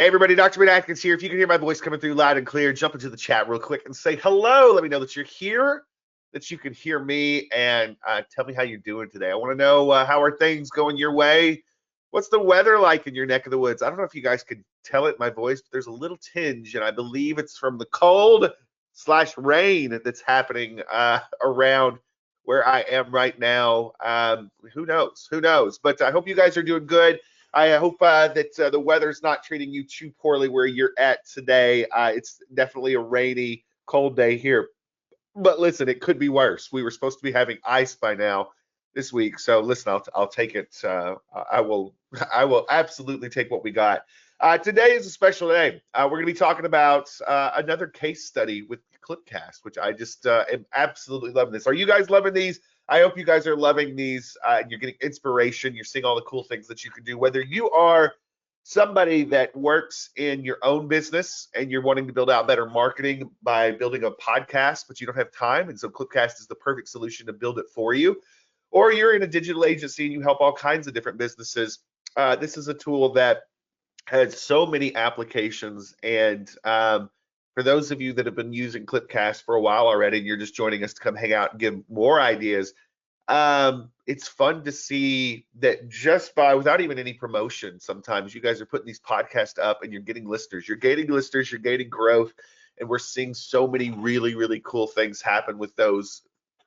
Hey everybody, Dr. Ben Atkins here. If you can hear my voice coming through loud and clear, jump into the chat real quick and say hello. Let me know that you're here, that you can hear me, and tell me how you're doing today. I want to know how are things going your way? What's the weather like in your neck of the woods? I don't know if you guys could tell it in my voice, but there's a little tinge, and I believe it's from the cold/rain that's happening around where I am right now. Who knows? Who knows? But I hope you guys are doing good. I hope that the weather's not treating you too poorly where you're at today. It's definitely a rainy, cold day here. But listen, it could be worse. We were supposed to be having ice by now this week. So listen, I'll take it. I will I will absolutely take what we got. Today is a special day. We're going to be talking about another case study with Clipcast, which I just am absolutely loving this. Are you guys loving these? I hope you guys are loving these. You're getting inspiration. You're seeing all the cool things that you can do. Whether you are somebody that works in your own business and you're wanting to build out better marketing by building a podcast, but you don't have time, and so Clipcast is the perfect solution to build it for you. Or you're in a digital agency and you help all kinds of different businesses. This is a tool that has so many applications. And for those of you that have been using Clipcast for a while already, and you're just joining us to come hang out and give more ideas, it's fun to see that just by, without even any promotion, sometimes you guys are putting these podcasts up and you're getting listeners, you're gaining growth, and we're seeing so many really, really cool things happen with those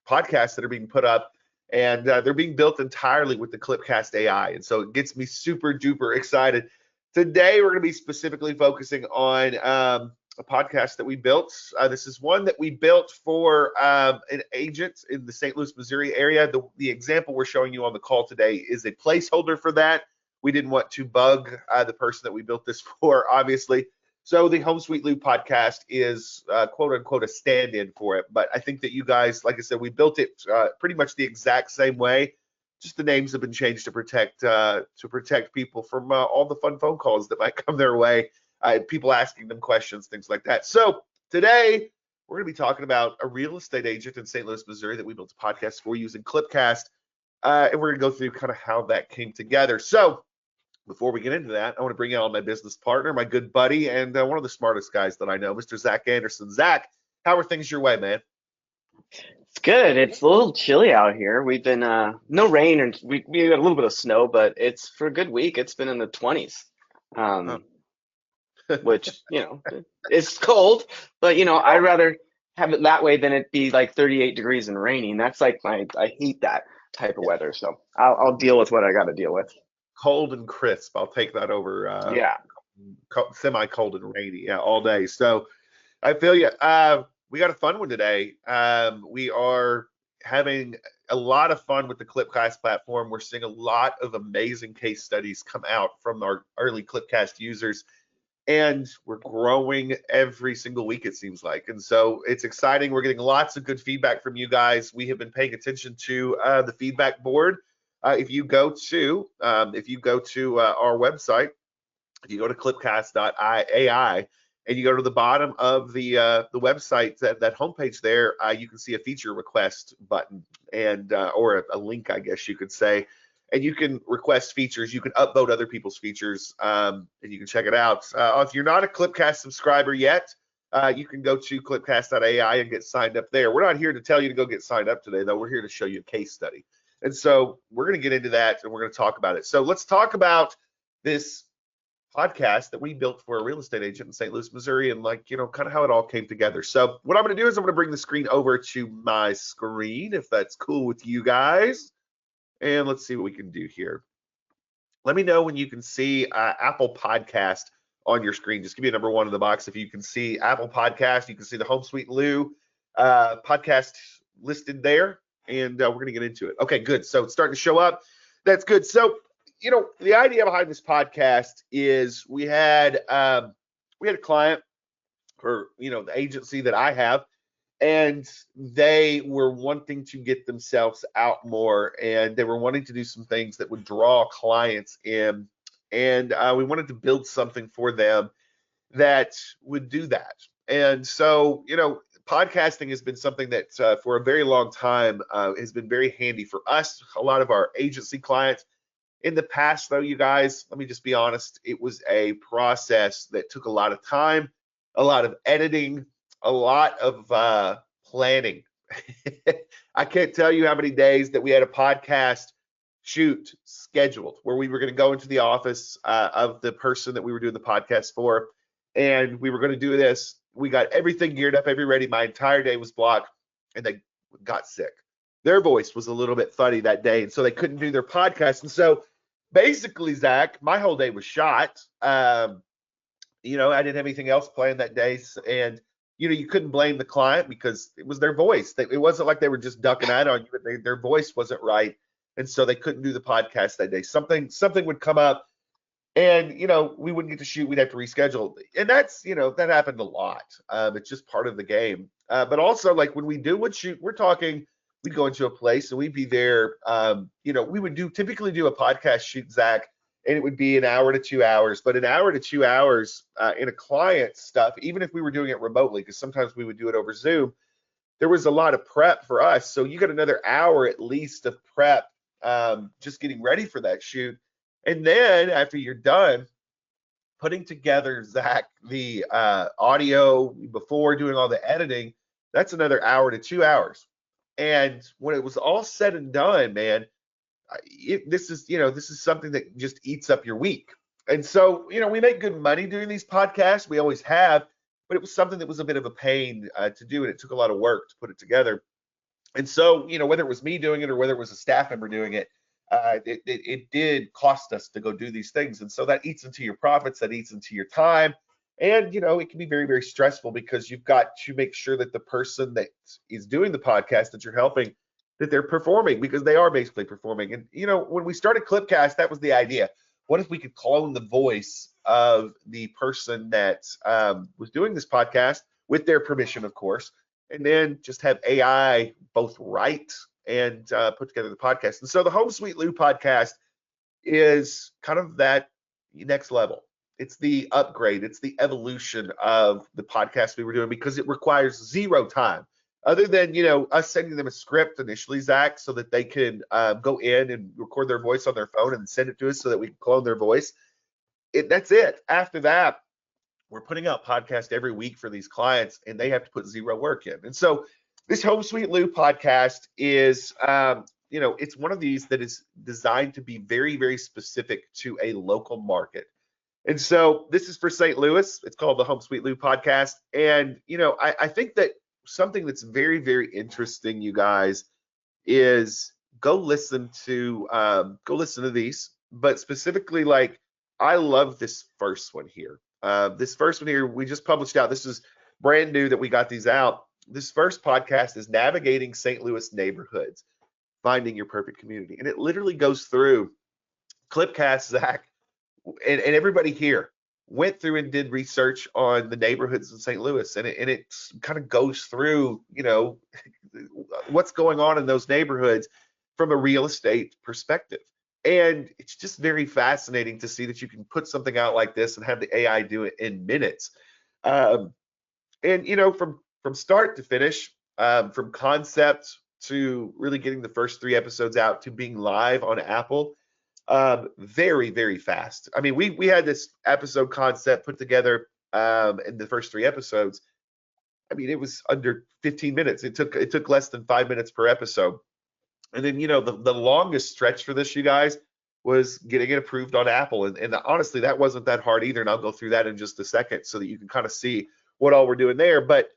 podcasts that are being put up. And they're being built entirely with the Clipcast AI. And so it gets me super duper excited. Today, we're going to be specifically focusing on a podcast that we built. This is one that we built for an agent in the St. Louis, Missouri area. The example we're showing you on the call today is a placeholder for that. We didn't want to bug the person that we built this for, obviously. So the Home Sweet Lou podcast is quote unquote a stand-in for it. But I think that you guys, like I said, we built it pretty much the exact same way. Just the names have been changed to protect people from all the fun phone calls that might come their way. People asking them questions, things like that. So today we're going to be talking about a real estate agent in St. Louis, Missouri that we built a podcast for using Clipcast, and we're going to go through kind of how that came together. So before we get into that, I want to bring out my business partner, my good buddy, and one of the smartest guys that I know, Mr. Zach Anderson. Zach, how are things your way, man? It's good. It's a little chilly out here. We've been no rain and we got a little bit of snow, but it's for a good week. It's been in the 20s, which it's cold. But I'd rather have it that way than it be like 38 degrees and raining. That's like I hate that type of weather. So I'll deal with what I got to deal with. Cold and crisp. I'll take that over Yeah. semi-cold and rainy, all day. So I feel you. We got a fun one today. We are having a lot of fun with the Clipcast platform. We're seeing a lot of amazing case studies come out from our early Clipcast users, and we're growing every single week, it seems like. And so it's exciting. We're getting lots of good feedback from you guys. We have been paying attention to the feedback board. If you go to our website, if you go to clipcast.ai and you go to the bottom of the website, that homepage there, you can see a feature request button and or a link, I guess you could say, and you can request features. You can upvote other people's features, and you can check it out. If you're not a Clipcast subscriber yet, you can go to clipcast.ai and get signed up there. We're not here to tell you to go get signed up today, though. We're here to show you a case study. And so we're going to get into that and we're going to talk about it. So let's talk about this podcast that we built for a real estate agent in St. Louis, Missouri, and kind of how it all came together. So what I'm going to do is I'm going to bring the screen over to my screen, if that's cool with you guys. And let's see what we can do here. Let me know when you can see Apple Podcast on your screen. Just give me a number 1 in the box if you can see Apple Podcast. You can see the Home Sweet Lou podcast listed there. And we're going to get into it. Okay, good. So it's starting to show up. That's good. So, the idea behind this podcast is we had a client for, the agency that I have, and they were wanting to get themselves out more, and they were wanting to do some things that would draw clients in. And we wanted to build something for them that would do that. And so, podcasting has been something that for a very long time has been very handy for us, a lot of our agency clients, In the past, though, you guys, let me just be honest, it was a process that took a lot of time, a lot of editing, a lot of planning. I can't tell you how many days that we had a podcast shoot scheduled where we were going to go into the office of the person that we were doing the podcast for, and we were going to do this. We got everything geared up, every ready. My entire day was blocked, and they got sick. Their voice was a little bit funny that day, and so they couldn't do their podcast. And so basically, Zach, my whole day was shot. You know, I didn't have anything else planned that day, and you know, you couldn't blame the client because it was their voice. It wasn't like they were just ducking out on you. Their voice wasn't right, and so they couldn't do the podcast that day. Something would come up, and you know, we wouldn't get to shoot. We'd have to reschedule, and that's, you know, that happened a lot. It's just part of the game. But also, like when we would shoot, we're talking, we'd go into a place and we'd be there. You know, we would typically do a podcast shoot, Zach, and it would be an hour to 2 hours. But an hour to 2 hours in a client stuff, even if we were doing it remotely, because sometimes we would do it over Zoom, there was a lot of prep for us. So you got another hour at least of prep, just getting ready for that shoot. And then after you're done putting together, Zach, the audio before doing all the editing, that's another hour to 2 hours. And when it was all said and done, man, this is something that just eats up your week. And so, you know, we make good money doing these podcasts. We always have, but it was something that was a bit of a pain to do, and it took a lot of work to put it together. And so, you know, whether it was me doing it or whether it was a staff member doing it, it did cost us to go do these things. And so that eats into your profits, that eats into your time. And, you know, it can be very, very stressful because you've got to make sure that the person that is doing the podcast that you're helping, that they're performing, because they are basically performing. And, you know, when we started Clipcast, that was the idea. What if we could clone the voice of the person that was doing this podcast with their permission, of course, and then just have AI both write and put together the podcast. And so the Home Sweet Lou podcast is kind of that next level. It's the upgrade. It's the evolution of the podcast we were doing, because it requires zero time other than, you know, us sending them a script initially, Zach, so that they can go in and record their voice on their phone and send it to us so that we can clone their voice. That's it. After that, we're putting out podcasts every week for these clients, and they have to put zero work in. And so this Home Sweet Lou podcast is, you know, it's one of these that is designed to be very, very specific to a local market. And so this is for St. Louis. It's called the Home Sweet Lou podcast. And, you know, I think that something that's very, very interesting, you guys, is go listen to these. But specifically, like, I love this first one here. This first one here, we just published out. This is brand new that we got these out. This first podcast is Navigating St. Louis Neighborhoods, Finding Your Perfect Community. And it literally goes through Clipcast, Zach, and everybody here went through and did research on the neighborhoods in St. Louis. And it kind of goes through, you know, what's going on in those neighborhoods from a real estate perspective. And it's just very fascinating to see that you can put something out like this and have the AI do it in minutes. And, you know, from start to finish, from concept to really getting the first 3 episodes out to being live on Apple, very, very fast. I mean, we had this episode concept put together in the first 3 episodes. I mean, it was under 15 minutes. It took less than 5 minutes per episode. And then, you know, the longest stretch for this, you guys, was getting it approved on Apple. And honestly, that wasn't that hard either. And I'll go through that in just a second so that you can kind of see what all we're doing there. But,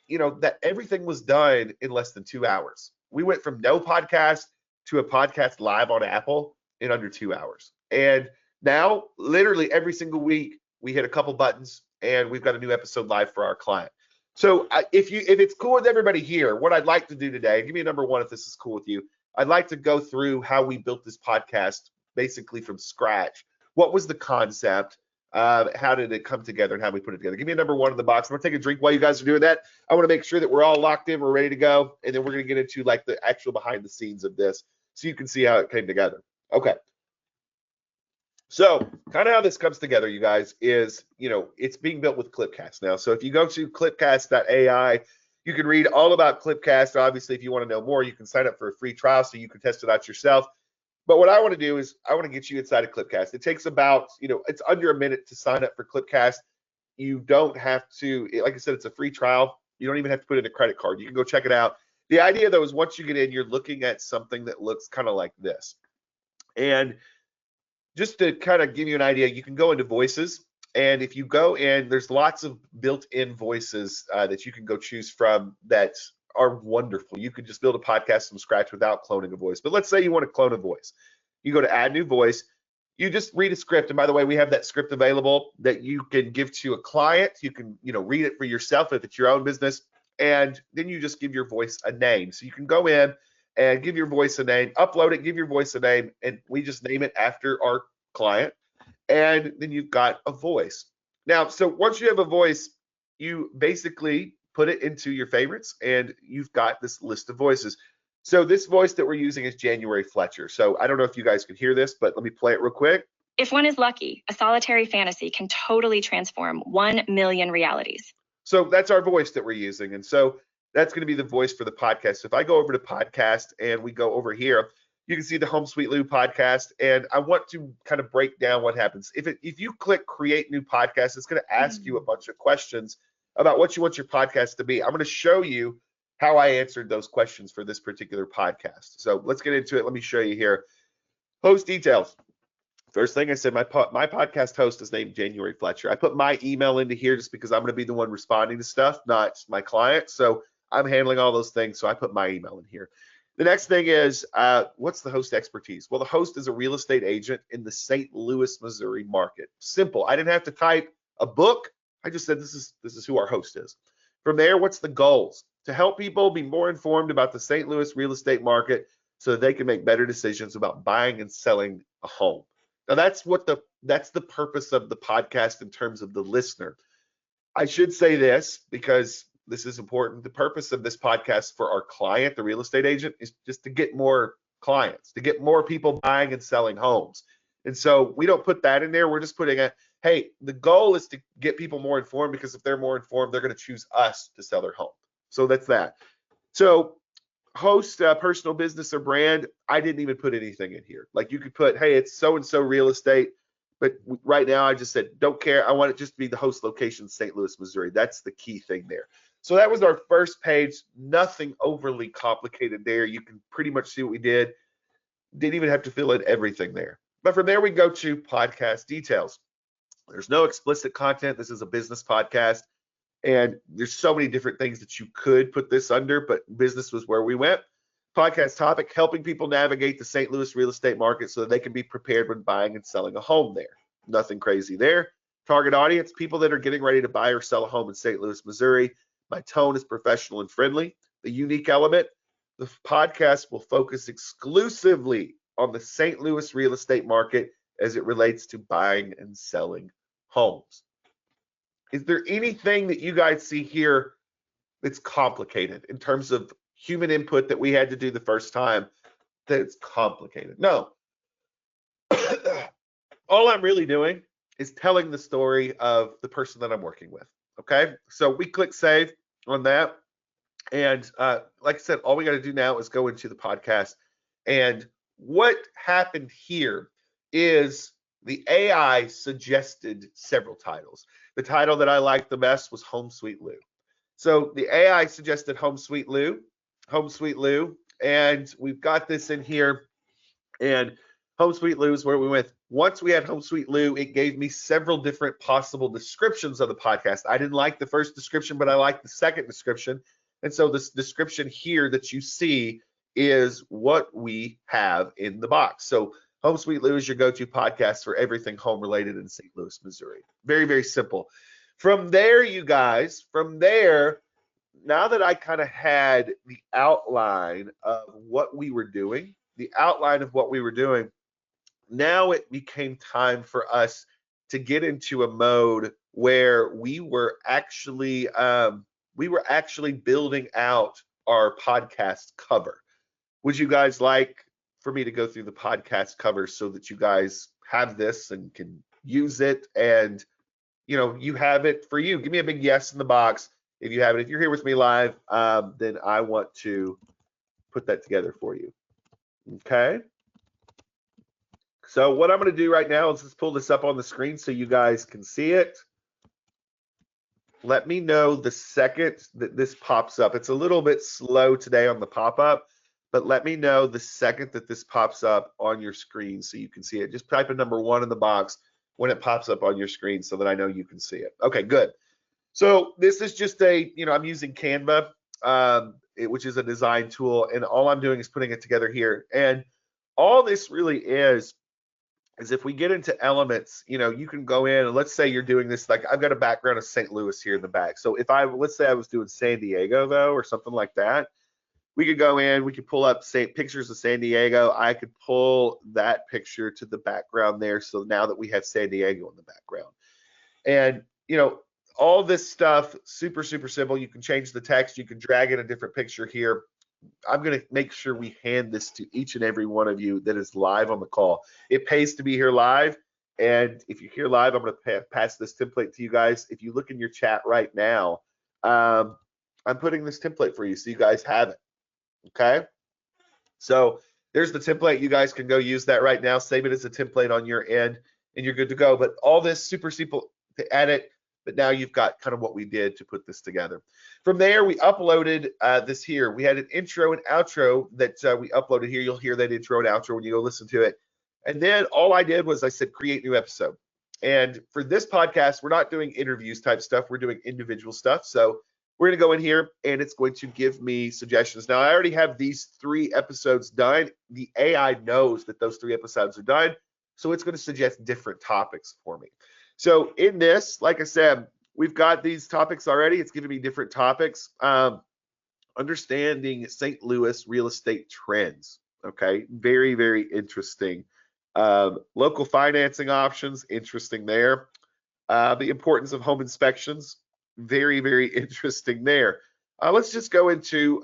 you know, that everything was done in less than 2 hours. We went from no podcast to a podcast live on Apple in under 2 hours. And now, literally every single week, we hit a couple buttons and we've got a new episode live for our client. So if it's cool with everybody here, what I'd like to do today, give me a number 1 if this is cool with you. I'd like to go through how we built this podcast basically from scratch. What was the concept? How did it come together, and how we put it together? Give me a number 1 in the box. I'm gonna take a drink while you guys are doing that. I want to make sure that we're all locked in, we're ready to go, and then we're gonna get into like the actual behind the scenes of this so you can see how it came together. Okay. So kind of how this comes together, you guys, is, you know, it's being built with Clipcast now. So if you go to clipcast.ai, you can read all about Clipcast. Obviously, if you want to know more, you can sign up for a free trial so you can test it out yourself. But what I want to do is I want to get you inside of Clipcast. It takes about, it's under a minute to sign up for Clipcast. You don't have to, like I said, it's a free trial. You don't even have to put in a credit card. You can go check it out. The idea, though, is once you get in, you're looking at something that looks kind of like this. And just to kind of give you an idea, you can go into voices. And if you go in, there's lots of built-in voices that you can go choose from that are wonderful. You could just build a podcast from scratch without cloning a voice. But let's say you want to clone a voice. You go to add new voice. You just read a script. And by the way, we have that script available that you can give to a client. You can, read it for yourself if it's your own business. And then you just give your voice a name. So you can go in and give your voice a name, upload it, give your voice a name, and we just name it after our client. And then you've got a voice. Now, so once you have a voice, you basically put it into your favorites, and you've got this list of voices. So this voice that we're using is January Fletcher. So I don't know if you guys can hear this, but let me play it real quick. If one is lucky, a solitary fantasy can totally transform 1 million realities. So that's our voice that we're using. And so that's going to be the voice for the podcast. So if I go over to podcast and we go over here, you can see the Home Sweet Lou podcast. And I want to kind of break down what happens. If you click create new podcast, it's going to ask you a bunch of questions about what you want your podcast to be. I'm going to show you how I answered those questions for this particular podcast. So let's get into it. Let me show you here. Host details. First thing I said, my podcast host is named January Fletcher. I put my email into here just because I'm going to be the one responding to stuff, not my client. So I'm handling all those things. So I put my email in here. The next thing is, what's the host expertise? Well, the host is a real estate agent in the St. Louis, Missouri market. Simple. I didn't have to type a book. I just said this is who our host is. From there, what's the goals? To help people be more informed about the St. Louis real estate market so that they can make better decisions about buying and selling a home. Now that's the purpose of the podcast in terms of the listener. I should say this because this is important. The purpose of this podcast for our client, the real estate agent, is just to get more clients, to get more people buying and selling homes. And so we don't put that in there. We're just putting hey, the goal is to get people more informed, because if they're more informed, they're going to choose us to sell their home. So that's that. So host, personal business or brand, I didn't even put anything in here. Like you could put, hey, it's so-and-so real estate. But right now I just said, don't care. I want it just to be the host location, St. Louis, Missouri. That's the key thing there. So that was our first page. Nothing overly complicated there. You can pretty much see what we did. Didn't even have to fill in everything there. But from there we go to podcast details. There's no explicit content. This is a business podcast. And there's so many different things that you could put this under, but business was where we went. Podcast topic, helping people navigate the St. Louis real estate market so that they can be prepared when buying and selling a home there. Nothing crazy there. Target audience, people that are getting ready to buy or sell a home in St. Louis, Missouri. My tone is professional and friendly. The unique element, the podcast will focus exclusively on the St. Louis real estate market as it relates to buying and selling homes. Is there anything that you guys see here that's complicated in terms of human input that we had to do the first time that's complicated? No. All I'm really doing is telling the story of the person that I'm working with. Okay, so we click save on that. And like I said, all we got to do now is go into the podcast. And what happened here is the AI suggested several titles. The title that I liked the best was Home Sweet Lou. So the AI suggested Home Sweet Lou, and we've got this in here. And Home Sweet Lou is where we went. Once we had Home Sweet Lou, it gave me several different possible descriptions of the podcast. I didn't like the first description, but I liked the second description. And so this description here that you see is what we have in the box. So Home Sweet Lou is your go-to podcast for everything home related in St. Louis, Missouri. Very, very simple. From there, you guys, now that I kind of had the outline of what we were doing, now it became time for us to get into a mode where we were actually building out our podcast cover. Would you guys like for me to go through the podcast cover so that you guys have this and can use it, and you have it for you? Give me a big yes in the box if you have it. If you're here with me live, then I want to put that together for you. Okay. So what I'm going to do right now is just pull this up on the screen so you guys can see it. Let me know the second that this pops up. It's a little bit slow today on the pop-up, but let me know the second that this pops up on your screen so you can see it. Just type in number 1 in the box when it pops up on your screen so that I know you can see it. Okay, good. So this is just a, I'm using Canva, which is a design tool, and all I'm doing is putting it together here. And all this really is if we get into elements, you can go in and let's say you're doing this, like I've got a background of St. Louis here in the back. So if let's say I was doing San Diego though, or something like that, we could go in, we could pull up pictures of San Diego. I could pull that picture to the background there. So now that we have San Diego in the background, and all this stuff, super, super simple. You can change the text, you can drag in a different picture here. I'm going to make sure we hand this to each and every one of you that is live on the call. It pays to be here live. And if you're here live, I'm going to pass this template to you guys. If you look in your chat right now, I'm putting this template for you so you guys have it. Okay. So there's the template. You guys can go use that right now. Save it as a template on your end and you're good to go. But all this super simple to edit. But now you've got kind of what we did to put this together. From there, we uploaded this here. We had an intro and outro that we uploaded here. You'll hear that intro and outro when you go listen to it. And then all I did was I said, create new episode. And for this podcast, we're not doing interviews type stuff. We're doing individual stuff. So we're going to go in here and it's going to give me suggestions. Now, I already have these 3 episodes done. The AI knows that those 3 episodes are done. So it's going to suggest different topics for me. So in this, like I said, we've got these topics already. It's giving me different topics. Understanding St. Louis real estate trends. Okay, very, very interesting. Local financing options, interesting there. The importance of home inspections, very, very interesting there. Let's just go into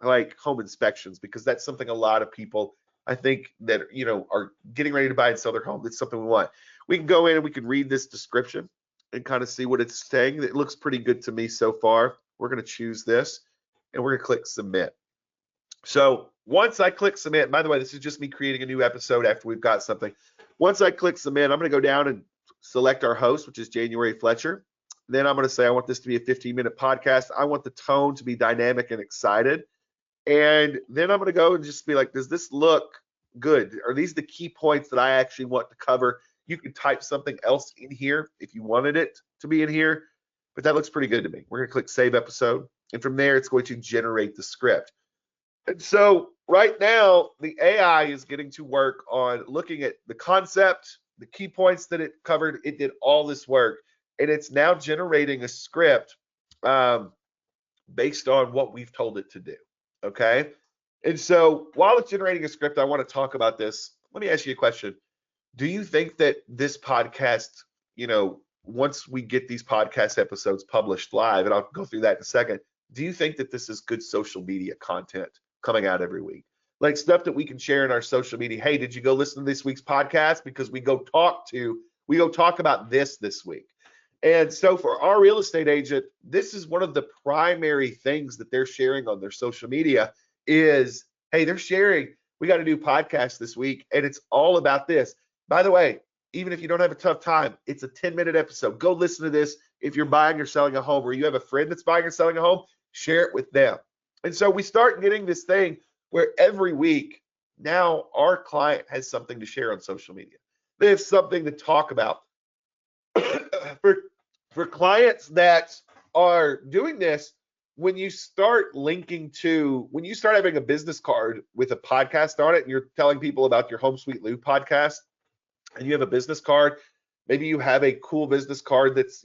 like home inspections because that's something a lot of people I think that are getting ready to buy and sell their home. That's something we want. We can go in and we can read this description and kind of see what it's saying. It looks pretty good to me so far. We're going to choose this and we're going to click submit. So once I click submit, by the way, this is just me creating a new episode after we've got something. Once I click submit, I'm going to go down and select our host, which is January Fletcher. Then I'm going to say I want this to be a 15-minute podcast. I want the tone to be dynamic and excited. And then I'm going to go and just be like, does this look good? Are these the key points that I actually want to cover? You could type something else in here if you wanted it to be in here, but that looks pretty good to me. We're going to click save episode. And from there, it's going to generate the script. And so right now, the AI is getting to work on looking at the concept, the key points that it covered. It did all this work, and it's now generating a script based on what we've told it to do. Okay. And so while it's generating a script, I want to talk about this. Let me ask you a question. Do you think that this podcast, once we get these podcast episodes published live, and I'll go through that in a second, do you think that this is good social media content coming out every week? Like stuff that we can share in our social media. Hey, did you go listen to this week's podcast? Because we go talk about this week. And so for our real estate agent, this is one of the primary things that they're sharing on their social media is, hey, they're sharing, we got a new podcast this week, and it's all about this. By the way, even if you don't have a tough time, it's a 10-minute episode. Go listen to this. If you're buying or selling a home, or you have a friend that's buying or selling a home, share it with them. And so we start getting this thing where every week now our client has something to share on social media. They have something to talk about. For clients that are doing this, when you start having a business card with a podcast on it and you're telling people about your Home Sweet Lou podcast and you have a business card, maybe you have a cool business card that's,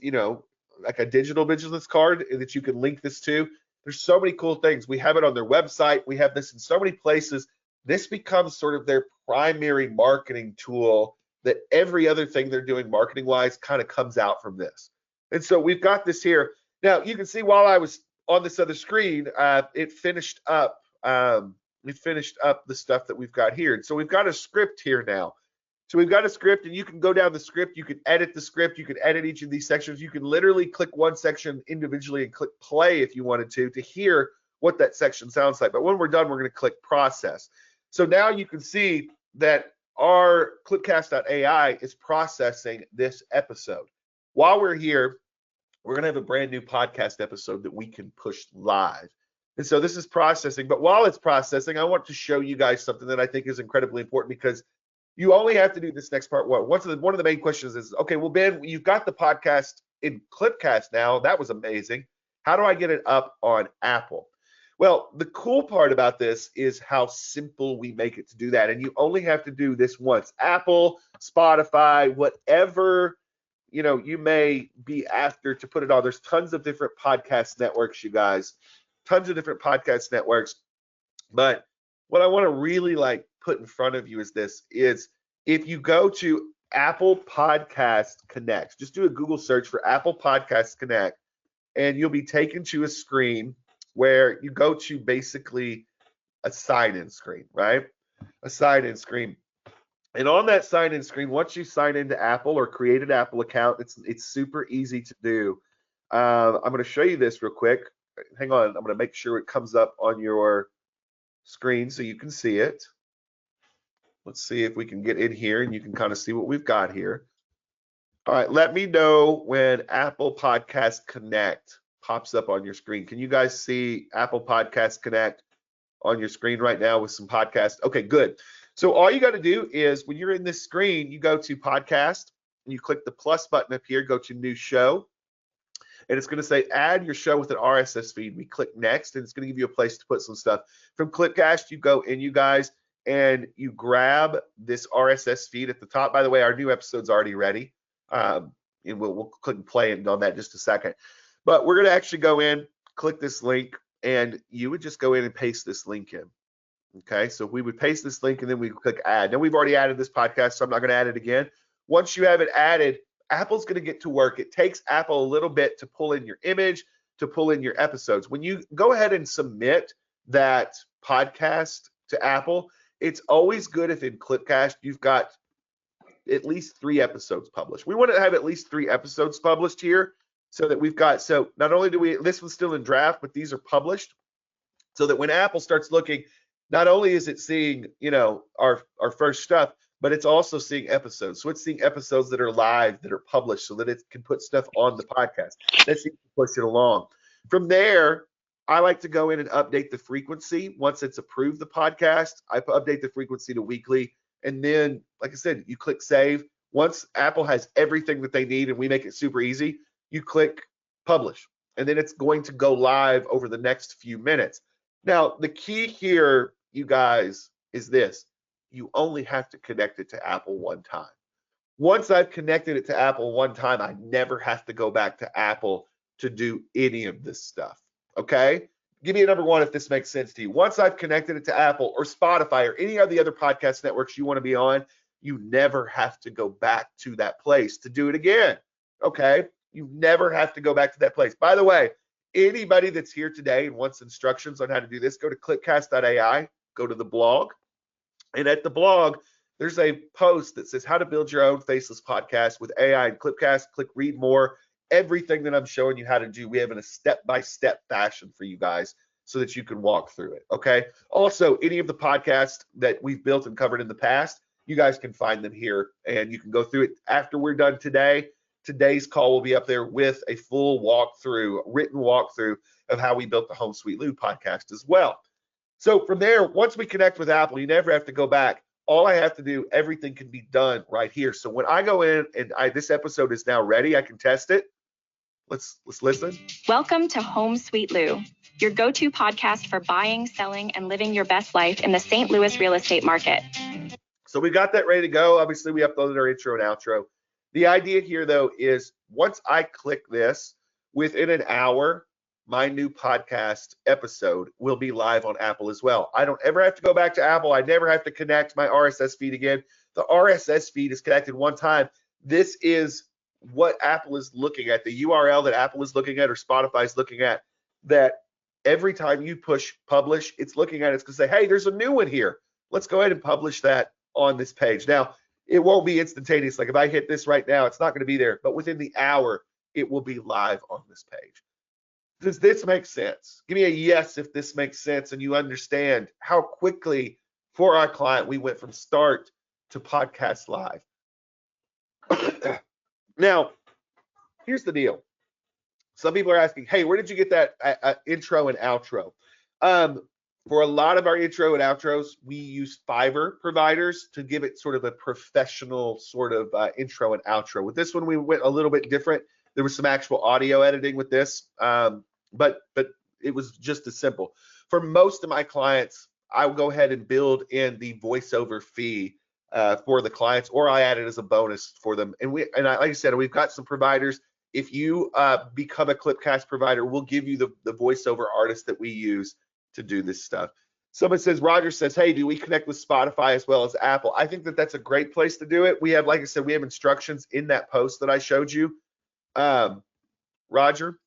like a digital business card that you can link this to. There's so many cool things. We have it on their website. We have this in so many places. This becomes sort of their primary marketing tool that every other thing they're doing marketing wise kind of comes out from this. And so we've got this here. Now you can see while I was on this other screen, it finished up the stuff that we've got here. And so we've got a script here now. So we've got a script, and you can go down the script. You can edit the script. You can edit each of these sections. You can literally click one section individually and click play if you wanted to hear what that section sounds like. But when we're done, we're going to click process. So now you can see that our Clipcast.ai is processing this episode. While we're here, we're going to have a brand new podcast episode that we can push live. And so this is processing, but while it's processing, I want to show you guys something that I think is incredibly important, because you only have to do this next part. One of the main questions is, okay, well, Ben, you've got the podcast in Clipcast now. That was amazing. How do I get it up on Apple? Well, the cool part about this is how simple we make it to do that. And you only have to do this once. Apple, Spotify, whatever you may be after to put it on. There's tons of different podcast networks, you guys. Tons of different podcast networks. But what I want to really put in front of you is this, is if you go to Apple Podcast Connect, just do a Google search for Apple Podcast Connect, and you'll be taken to a screen where you go to basically a sign-in screen, right? A sign-in screen. And on that sign-in screen, once you sign into Apple or create an Apple account, it's super easy to do. I'm going to show you this real quick. Hang on, I'm going to make sure it comes up on your screen so you can see it. Let's see if we can get in here and you can kind of see what we've got here. All right, let me know when Apple Podcast Connect pops up on your screen. Can you guys see Apple Podcast Connect on your screen right now with some podcasts? Okay, good. So all you got to do is when you're in this screen, you go to podcast and you click the plus button up here, go to new show, and it's going to say add your show with an RSS feed. We click next, and it's going to give you a place to put some stuff. From Clipcast, you go in, you guys, and you grab this RSS feed at the top. By the way, our new episode's already ready. And we'll click play and on that in just a second. But we're going to actually go in, click this link, and you would just go in and paste this link in. Okay, so we would paste this link and then we click add. Now we've already added this podcast, so I'm not going to add it again. Once you have it added, Apple's going to get to work. It takes Apple a little bit to pull in your image, to pull in your episodes. When you go ahead and submit that podcast to Apple, it's always good if in Clipcast you've got at least 3 episodes published. We want to have at least 3 episodes published here so that we've got, so not only do we, this one's still in draft, but these are published so that when Apple starts looking, not only is it seeing, our first stuff, but it's also seeing episodes. So it's seeing episodes that are live, that are published, so that it can put stuff on the podcast. Let's see if we push it along. From there, I like to go in and update the frequency. Once it's approved the podcast, I update the frequency to weekly. And then, like I said, you click save. Once Apple has everything that they need and we make it super easy, you click publish. And then it's going to go live over the next few minutes. Now, the key here, you guys, is this. You only have to connect it to Apple one time. Once I've connected it to Apple one time, I never have to go back to Apple to do any of this stuff. Okay? Give me a number one if this makes sense to you. Once I've connected it to Apple or Spotify or any of the other podcast networks you want to be on, you never have to go back to that place to do it again. Okay? You never have to go back to that place. By the way, anybody that's here today and wants instructions on how to do this, go to clipcast.ai, go to the blog. And at the blog, there's a post that says how to build your own faceless podcast with AI and Clipcast. Click read more. Everything that I'm showing you how to do, we have in a step-by-step fashion for you guys so that you can walk through it, okay? Also, any of the podcasts that we've built and covered in the past, you guys can find them here, and you can go through it after we're done today. Today's call will be up there with a full walkthrough, written walkthrough of how we built the Home Sweet Lou podcast as well. So from there, once we connect with Apple, you never have to go back. All I have to do, everything can be done right here. So when I go in and this episode is now ready, I can test it. Let's listen. Welcome to Home Sweet Lou, your go-to podcast for buying, selling, and living your best life in the St. Louis real estate market. So we got that ready to go. Obviously, we uploaded our intro and outro. The idea here, though, is once I click this, within an hour, my new podcast episode will be live on Apple as well. I don't ever have to go back to Apple. I never have to connect my RSS feed again. The RSS feed is connected one time. This is what Apple is looking at, the URL that Apple is looking at or Spotify is looking at, that every time you push publish, it's looking at it. It's going to say, hey, there's a new one here. Let's go ahead and publish that on this page. Now, it won't be instantaneous. Like if I hit this right now, it's not going to be there. But within the hour, it will be live on this page. Does this make sense? Give me a yes if this makes sense and you understand how quickly for our client, we went from start to podcast live. Now, here's the deal. Some people are asking, hey, where did you get that intro and outro? For a lot of our intro and outros, we use Fiverr providers to give it sort of a professional sort of intro and outro. With this one, we went a little bit different. There was some actual audio editing with this, but it was just as simple. For most of my clients, I will go ahead and build in the voiceover fee for the clients, or I add it as a bonus for them. And like I said, we've got some providers. If you become a Clipcast provider, we'll give you the voiceover artist that we use to do this stuff. Someone says, Roger says, hey, do we connect with Spotify as well as Apple? I think that that's a great place to do it. We have, like I said, we have instructions in that post that I showed you. Roger,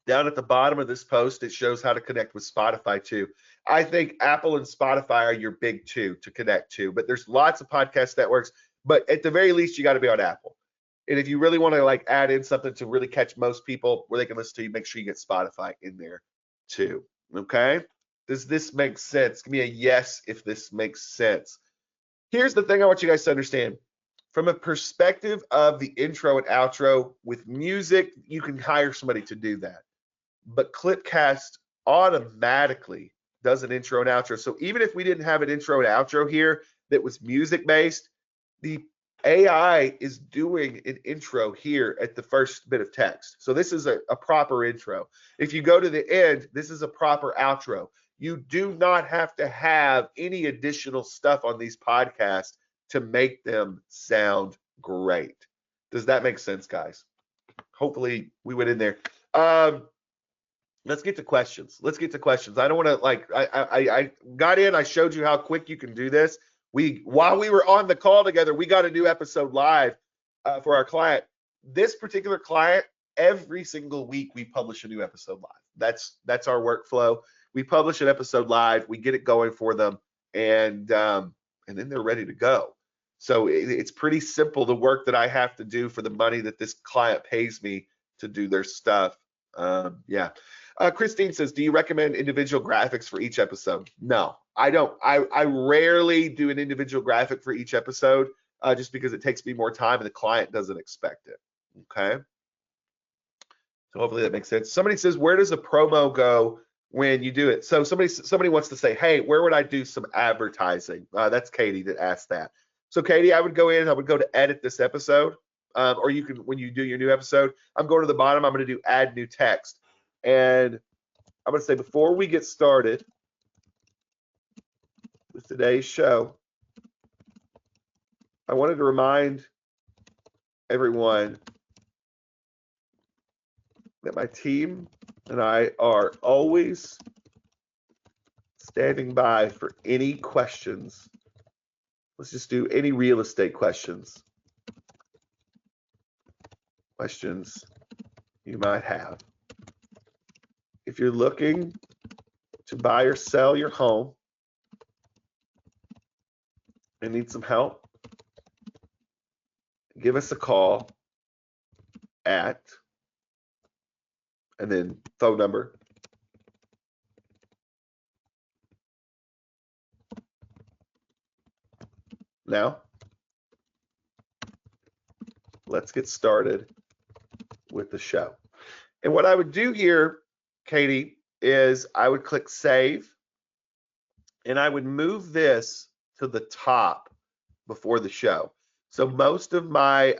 down at the bottom of this post, it shows how to connect with Spotify too. I think Apple and Spotify are your big two to connect to, but there's lots of podcast networks, but at the very least, you got to be on Apple. And if you really want to like add in something to really catch most people where they can listen to you, make sure you get Spotify in there too. Okay? Does this make sense? Give me a yes if this makes sense. Here's the thing I want you guys to understand. From a perspective of the intro and outro with music, you can hire somebody to do that. But Clipcast automatically does an intro and outro. So even if we didn't have an intro and outro here that was music based, the AI is doing an intro here at the first bit of text. So this is a proper intro. If you go to the end, this is a proper outro. You do not have to have any additional stuff on these podcasts to make them sound great. Does that make sense, guys? Hopefully we went in there. Let's get to questions. Let's get to questions. I don't want to like, I got in, I showed you how quick you can do this. While we were on the call together, we got a new episode live for our client. This particular client, every single week we publish a new episode live. That's our workflow. We publish an episode live, we get it going for them, and then they're ready to go. So it's pretty simple, the work that I have to do for the money that this client pays me to do their stuff. Yeah. Christine says, do you recommend individual graphics for each episode? No, I don't. I rarely do an individual graphic for each episode just because it takes me more time and the client doesn't expect it. Okay. So hopefully that makes sense. Somebody says, where does a promo go when you do it? So somebody wants to say, hey, where would I do some advertising? That's Katie that asked that. So Katie, I would go in, I would go to edit this episode, or you can, when you do your new episode, I'm going to the bottom, I'm going to do add new text. And I'm going to say, before we get started with today's show, I wanted to remind everyone that my team and I are always standing by for any questions. Let's just do any real estate questions you might have. If you're looking to buy or sell your home and need some help, give us a call at, and then phone number, now let's get started with the show. And what I would do here, Katie, is I would click save and I would move this to the top before the show. So most of my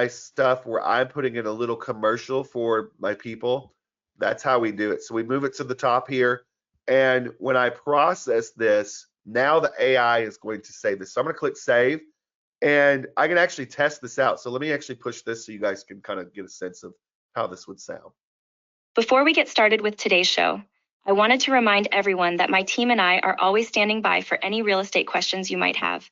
stuff where I'm putting in a little commercial for my people, that's how we do it. So we move it to the top here, and when I process this, now the AI is going to save this. So I'm going to click save, and I can actually test this out. So let me actually push this so you guys can kind of get a sense of how this would sound. Before we get started with today's show, I wanted to remind everyone that my team and I are always standing by for any real estate questions you might have.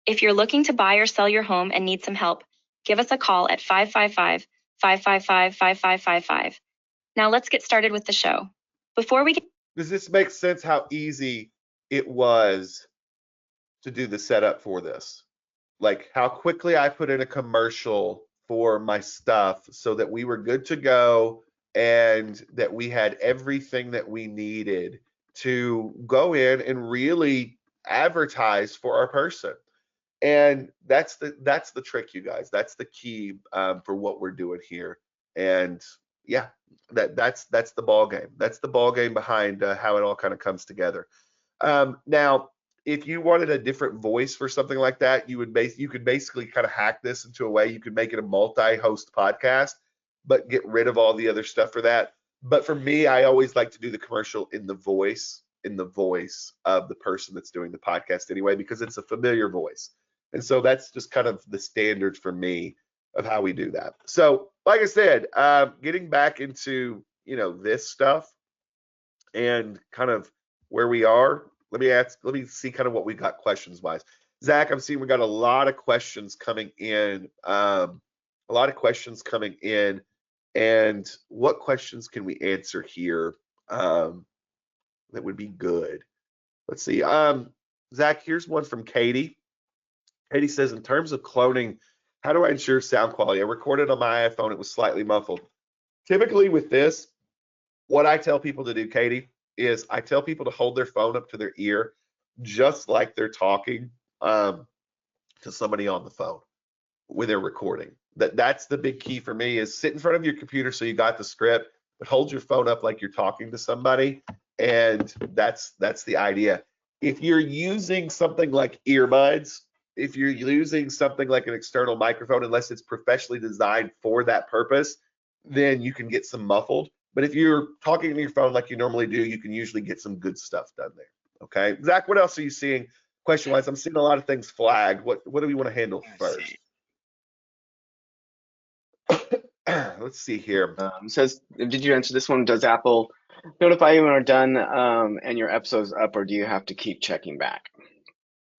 If you're looking to buy or sell your home and need some help, give us a call at 555-555-5555. Now let's get started with the show. Does this make sense how easy it was to do the setup for this? Like how quickly I put in a commercial for my stuff so that we were good to go and that we had everything that we needed to go in and really advertise for our person. And that's the trick, you guys. That's the key for what we're doing here. And yeah, that's the ball game. That's the ball game behind how it all kind of comes together. Now, if you wanted a different voice for something like that, you could basically kind of hack this into a way you could make it a multi-host podcast, but get rid of all the other stuff for that. But for me, I always like to do the commercial in the voice of the person that's doing the podcast anyway, because it's a familiar voice. And so that's just kind of the standard for me of how we do that. So like I said, getting back into, this stuff and kind of where we are, let me see kind of what we got questions wise. Zach, I'm seeing we got a lot of questions coming in. And what questions can we answer here that would be good? Let's see. Zach, here's one from Katie. Katie says, in terms of cloning, how do I ensure sound quality? I recorded on my iPhone. It was slightly muffled. Typically with this, what I tell people to do, Katie, is I tell people to hold their phone up to their ear, just like they're talking to somebody on the phone when they're recording. That's the big key for me, is sit in front of your computer so you got the script, but hold your phone up like you're talking to somebody. And that's the idea. If you're using something like earbuds, if you're using something like an external microphone, unless it's professionally designed for that purpose, then you can get some muffled. But if you're talking to your phone like you normally do, you can usually get some good stuff done there. Okay, Zach, what else are you seeing question-wise? I'm seeing a lot of things flagged. What do we want to handle first? Let's see here. Says, did you answer this one? Does Apple notify you when are done and your episode's up, or do you have to keep checking back?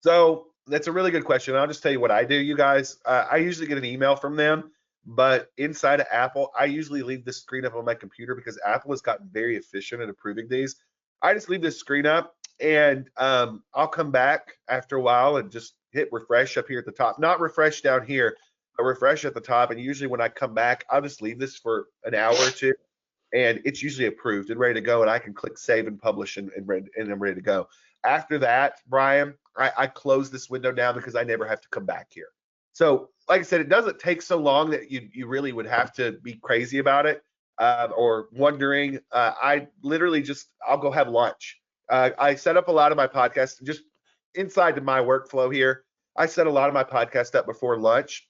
So that's a really good question. I'll just tell you what I do, you guys. I usually get an email from them, but inside of Apple, I usually leave this screen up on my computer because Apple has gotten very efficient at approving these. I just leave this screen up, and I'll come back after a while and just hit refresh up here at the top. Not refresh down here, but refresh at the top. And usually when I come back, I'll just leave this for an hour or two, and it's usually approved and ready to go. And I can click save and publish, and I'm ready to go. After that, Brian, I close this window down because I never have to come back here. So like I said, it doesn't take so long that you really would have to be crazy about it or wondering. I literally I'll go have lunch. I set up a lot of my podcasts just inside of my workflow here. I set a lot of my podcasts up before lunch,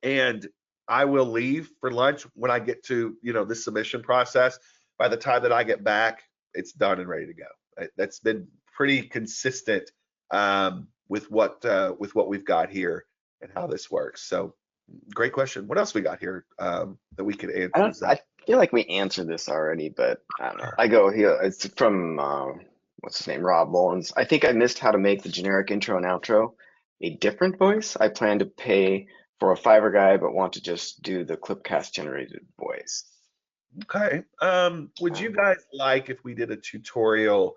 and I will leave for lunch when I get to, this submission process. By the time that I get back, it's done and ready to go. That's been pretty consistent with what we've got here and how this works. So great question. What else we got here that we could answer? I feel like we answered this already, but I don't know. I go here. It's from what's his name, Rob Mullins. I think I missed how to make the generic intro and outro a different voice. I plan to pay for a Fiverr guy, but want to just do the Clipcast generated voice. Okay. Would you guys like if we did a tutorial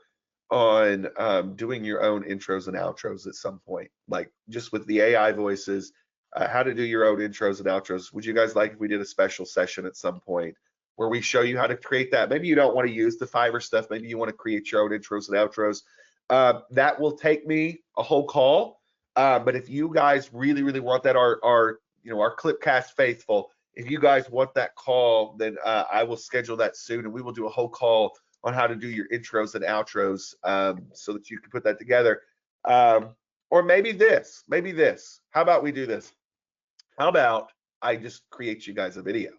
on doing your own intros and outros at some point, like just with the AI voices, how to do your own intros and outros? Would you guys like if we did a special session at some point where we show you how to create that? Maybe you don't want to use the Fiverr stuff. Maybe you want to create your own intros and outros. That will take me a whole call. But if you guys really, really want that, our Clipcast faithful, if you guys want that call, then I will schedule that soon, and we will do a whole call on how to do your intros and outros so that you can put that together. Or maybe this. How about we do this? How about I just create you guys a video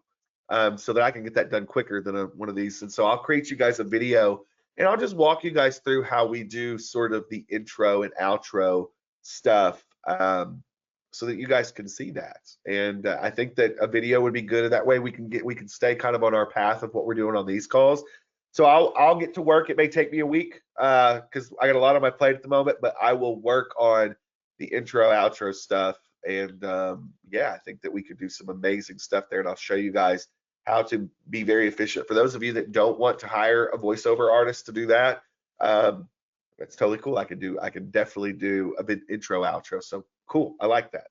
so that I can get that done quicker than one of these? And so I'll create you guys a video, and I'll just walk you guys through how we do sort of the intro and outro stuff so that you guys can see that. And I think that a video would be good. That way we can stay kind of on our path of what we're doing on these calls. So I'll get to work. It may take me a week because I got a lot on my plate at the moment, but I will work on the intro, outro stuff. And yeah, I think that we could do some amazing stuff there. And I'll show you guys how to be very efficient. For those of you that don't want to hire a voiceover artist to do that, that's totally cool. I can definitely do a bit intro, outro. So cool. I like that.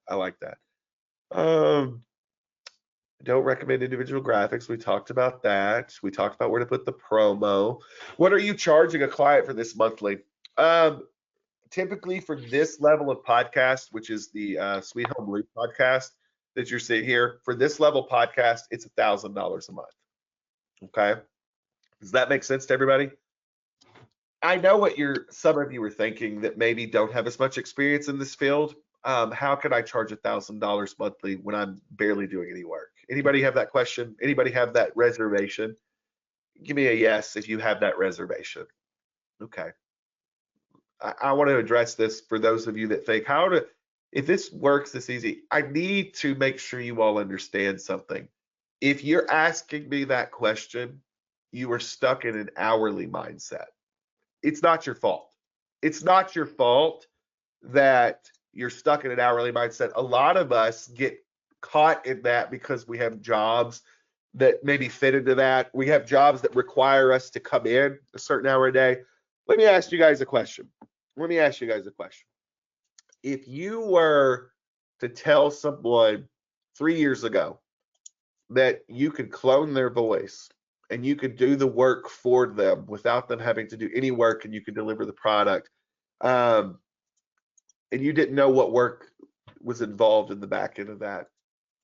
Don't recommend individual graphics. We talked about that. We talked about where to put the promo. What are you charging a client for this monthly? typically for this level of podcast, which is the Sweet Home Loop podcast that you're seeing here, for this level podcast, it's $1,000 a month. Okay. Does that make sense to everybody? I know what some of you are thinking that maybe don't have as much experience in this field. How can I charge $1,000 monthly when I'm barely doing any work? Anybody have that question? Anybody have that reservation? Give me a yes if you have that reservation. Okay. I want to address this for those of you that think, if this works this easy, I need to make sure you all understand something. If you're asking me that question, you are stuck in an hourly mindset. It's not your fault. It's not your fault that you're stuck in an hourly mindset. A lot of us get caught in that because we have jobs that maybe fit into that. We have jobs that require us to come in a certain hour a day. Let me ask you guys a question. If you were to tell someone 3 years ago that you could clone their voice and you could do the work for them without them having to do any work, and you could deliver the product, and you didn't know what work was involved in the back end of that,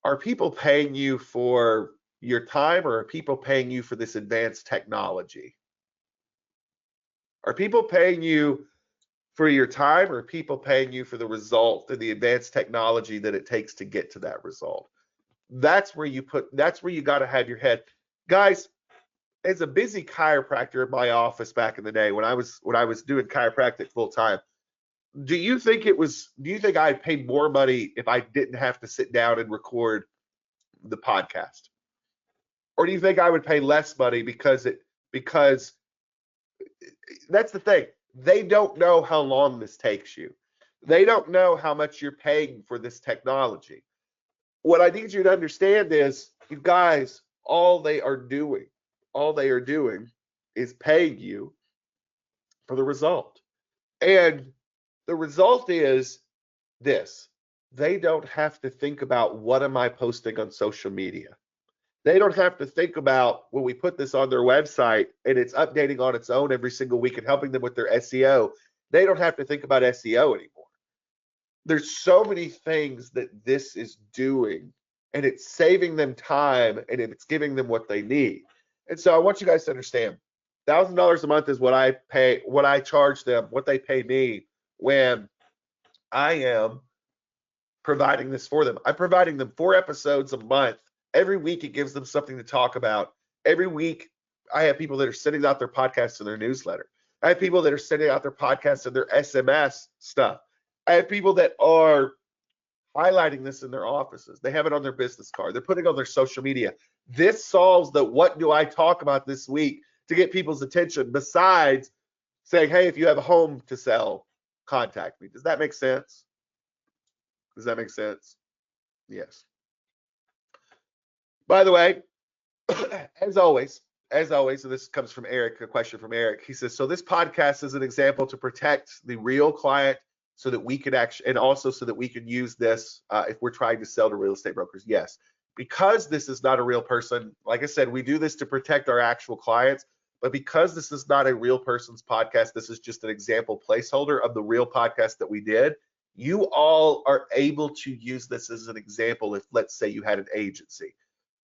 are people paying you for your time, or are people paying you for this advanced technology? Are people paying you for your time, or are people paying you for the result and the advanced technology that it takes to get to that result? That's where you got to have your head. Guys, as a busy chiropractor in my office back in the day when I was doing chiropractic full time, do you think I'd pay more money if I didn't have to sit down and record the podcast? Or do you think I would pay less money because that's the thing. They don't know how long this takes you. They don't know how much you're paying for this technology. What I need you to understand is, you guys, all they are doing is paying you for the result. And the result is this: they don't have to think about, what am I posting on social media? They don't have to think about, when we put this on their website and it's updating on its own every single week and helping them with their SEO, they don't have to think about SEO anymore. There's so many things that this is doing, and it's saving them time, and it's giving them what they need. And so I want you guys to understand, $1,000 a month is what I charge them, what they pay me when I am providing this for them. I'm providing them 4 episodes a month. Every week it gives them something to talk about. Every week I have people that are sending out their podcasts in their newsletter. I have people that are sending out their podcasts and their SMS stuff. I have people that are highlighting this in their offices. They have it on their business card. They're putting it on their social media. This solves the what do I talk about this week to get people's attention, besides saying, hey, if you have a home to sell, contact me. Does that make sense? Does that make sense? Yes. By the way, as always, and this comes from Eric, a question from Eric. He says, so this podcast is an example to protect the real client so that we could and also so that we can use this if we're trying to sell to real estate brokers. Yes, because this is not a real person. Like I said, we do this to protect our actual clients, but because this is not a real person's podcast, this is just an example placeholder of the real podcast that we did. You all are able to use this as an example if, let's say, you had an agency,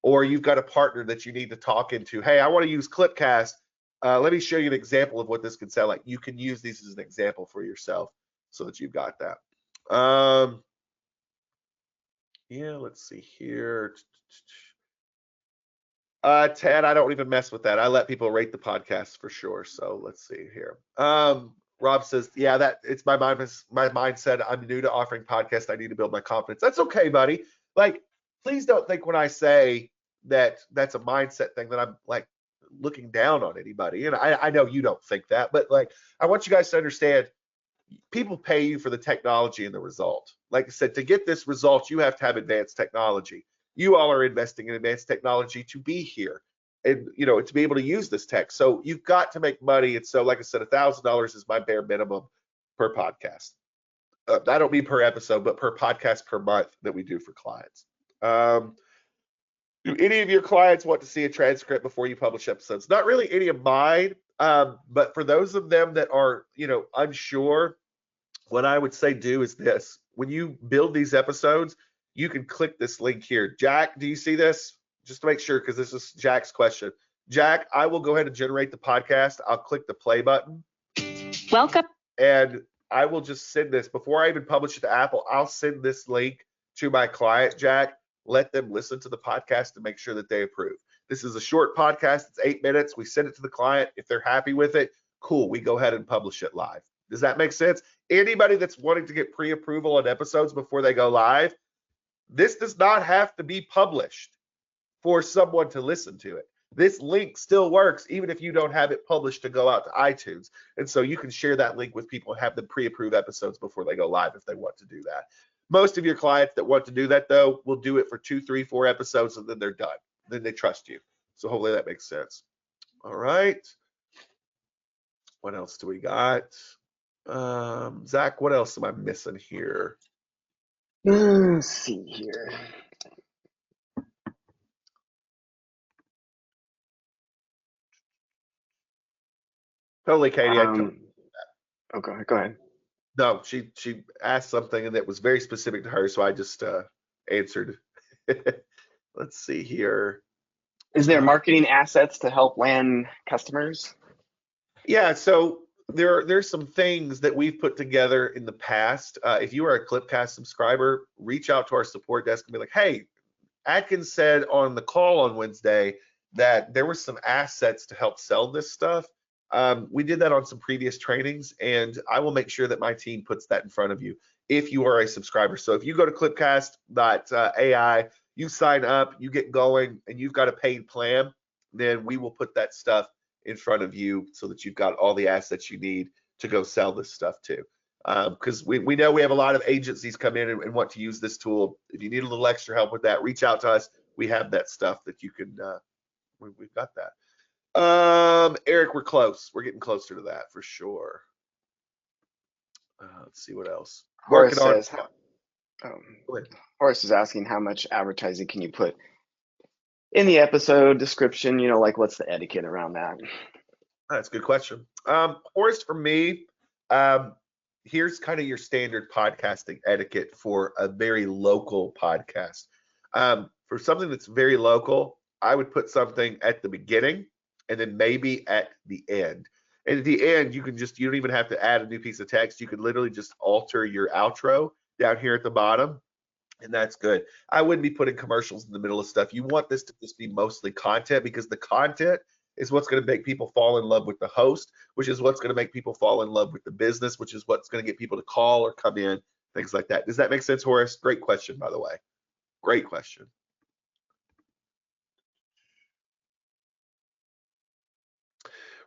or you've got a partner that you need to talk into. Hey, I want to use Clipcast. Let me show you an example of what this could sound like. You can use these as an example for yourself so that you've got that. Yeah, let's see here. Ted, I don't even mess with that. I let people rate the podcast for sure. So let's see here. Rob says, yeah, it's my mindset. I'm new to offering podcasts. I need to build my confidence. That's okay, buddy. Like, please don't think when I say that that's a mindset thing that I'm like looking down on anybody. And I know you don't think that, but like, I want you guys to understand, people pay you for the technology and the result. Like I said, to get this result, you have to have advanced technology. You all are investing in advanced technology to be here and, to be able to use this tech. So you've got to make money. And so, like I said, $1,000 is my bare minimum per podcast. I don't mean per episode, but per podcast per month that we do for clients. Do any of your clients want to see a transcript before you publish episodes? Not really any of mine, but for those of them that are, unsure what I would say do is this. When you build these episodes, you can click this link here. Jack, do you see this? Just to make sure, because this is Jack's question. Jack, I will go ahead and generate the podcast. I'll click the play button. Welcome. And I will just send this. Before I even publish it to Apple, I'll send this link to my client, Jack. Let them listen to the podcast to make sure that they approve. This is a short podcast. It's 8 minutes. We send it to the client. If they're happy with it, cool. We go ahead and publish it live. Does that make sense? Anybody that's wanting to get pre-approval on episodes before they go live, this does not have to be published for someone to listen to it. This link still works even if you don't have it published to go out to iTunes. And so you can share that link with people and have them pre-approve episodes before they go live if they want to do that. Most of your clients that want to do that, though, will do it for 2, 3, 4 episodes, and then they're done. Then they trust you. So hopefully that makes sense. All right. What else do we got? Zach, what else am I missing here? Let's see here. Totally, Katie. Okay, go ahead. No, she asked something and that was very specific to her, so I just answered. Let's see here. Is there marketing assets to help land customers? Yeah, so there's some things that we've put together in the past. If you are a Clipcast subscriber, reach out to our support desk and be like, hey, Atkins said on the call on Wednesday that there were some assets to help sell this stuff. We did that on some previous trainings, and I will make sure that my team puts that in front of you if you are a subscriber. So if you go to clipcast.ai, you sign up, you get going, and you've got a paid plan, then we will put that stuff in front of you so that you've got all the assets you need to go sell this stuff too. Because we know we have a lot of agencies come in and want to use this tool. If you need a little extra help with that, reach out to us. We have that stuff that you can, we've got that. Eric, we're close. We're getting closer to that for sure. Let's see what else. Horace says, Horace is asking how much advertising can you put in the episode description? You know, like what's the etiquette around that? That's a good question. Horace, for me, here's kind of your standard podcasting etiquette for a very local podcast. For something that's very local, I would put something at the beginning and then maybe at the end. And at the end, you don't even have to add a new piece of text. You could literally just alter your outro down here at the bottom, and that's good. I wouldn't be putting commercials in the middle of stuff. You want this to just be mostly content, because the content is what's going to make people fall in love with the host, which is what's going to make people fall in love with the business, which is what's going to get people to call or come in, things like that. Does that make sense, Horace? Great question, by the way. Great question.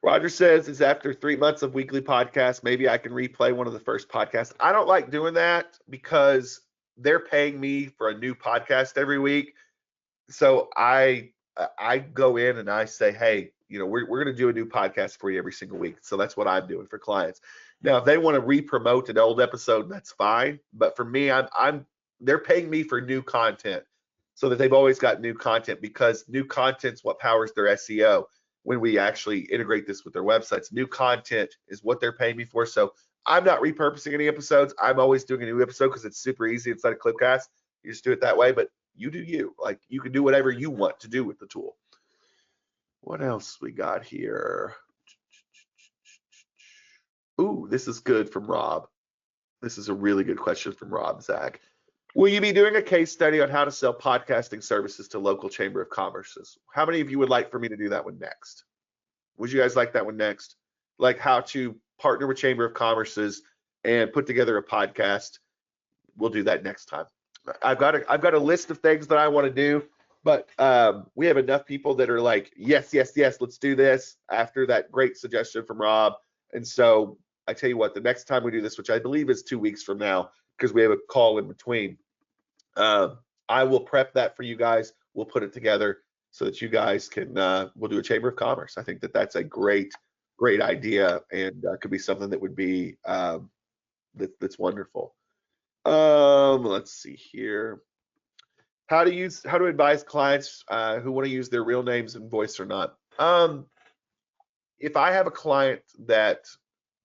Roger says, is after 3 months of weekly podcasts, maybe I can replay one of the first podcasts. I don't like doing that because they're paying me for a new podcast every week. So I go in and I say, hey, we're going to do a new podcast for you every single week. So that's what I'm doing for clients. Now, if they want to re-promote an old episode, that's fine. But for me, they're paying me for new content so that they've always got new content, because new content's what powers their SEO. When we actually integrate this with their websites, new content is what they're paying me for. So I'm not repurposing any episodes. I'm always doing a new episode because it's super easy inside of Clipcast. You just do it that way, but you do you. Like, you can do whatever you want to do with the tool. What else we got here? Ooh, this is good from Rob. This is a really good question from Rob, Zach. Will you be doing a case study on how to sell podcasting services to local chamber of commerces? How many of you would like for me to do that one next? Would you guys like that one next? Like how to partner with chamber of commerces and put together a podcast? We'll do that next time. I've got a list of things that I want to do, but we have enough people that are like, yes, let's do this after that great suggestion from Rob. And so I tell you what, the next time we do this, which I believe is 2 weeks from now, because we have a call in between, I will prep that for you guys. We'll put it together so that you guys can, we'll do a chamber of commerce. I think that that's a great idea, and could be something that would be, that's wonderful. Let's see here. How to advise clients who want to use their real names and voice or not. If I have a client that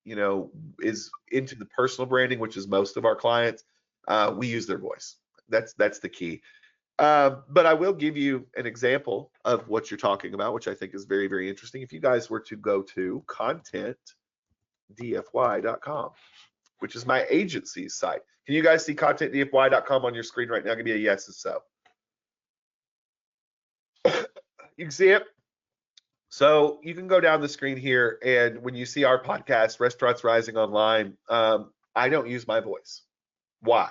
is into the personal branding, which is most of our clients, we use their voice. That's the key. But I will give you an example of what you're talking about, which I think is very, very interesting. If you guys were to go to contentdfy.com, which is my agency's site. Can you guys see contentdfy.com on your screen right now? Give me a yes if so. You can see it. So you can go down the screen here, and when you see our podcast, Restaurants Rising Online, I don't use my voice. Why?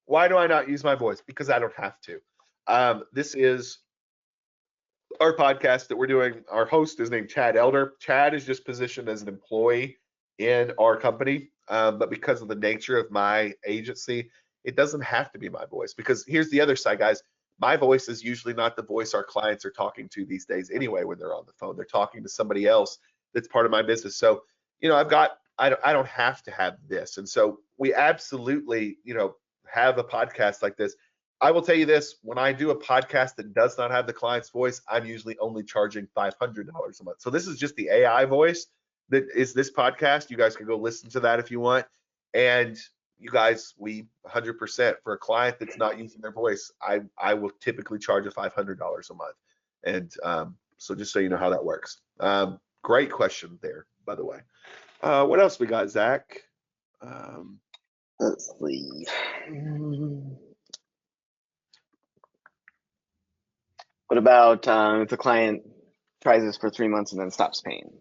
Why do I not use my voice? Because I don't have to. This is our podcast that we're doing. Our host is named Chad Elder. Chad is just positioned as an employee in our company, but because of the nature of my agency, it doesn't have to be my voice. Because here's the other side, guys. My voice is usually not the voice our clients are talking to these days anyway. When they're on the phone, they're talking to somebody else that's part of my business. So, I don't have to have this. And so we absolutely, have a podcast like this. I will tell you this, when I do a podcast that does not have the client's voice, I'm usually only charging $500 a month. So this is just the AI voice that is this podcast. You guys can go listen to that if you want. And you guys, we 100% for a client that's not using their voice, I will typically charge a $500 a month. And so just so you know how that works. Great question there, by the way. What else we got, Zach? Let's see. What about if the client tries this for 3 months and then stops paying?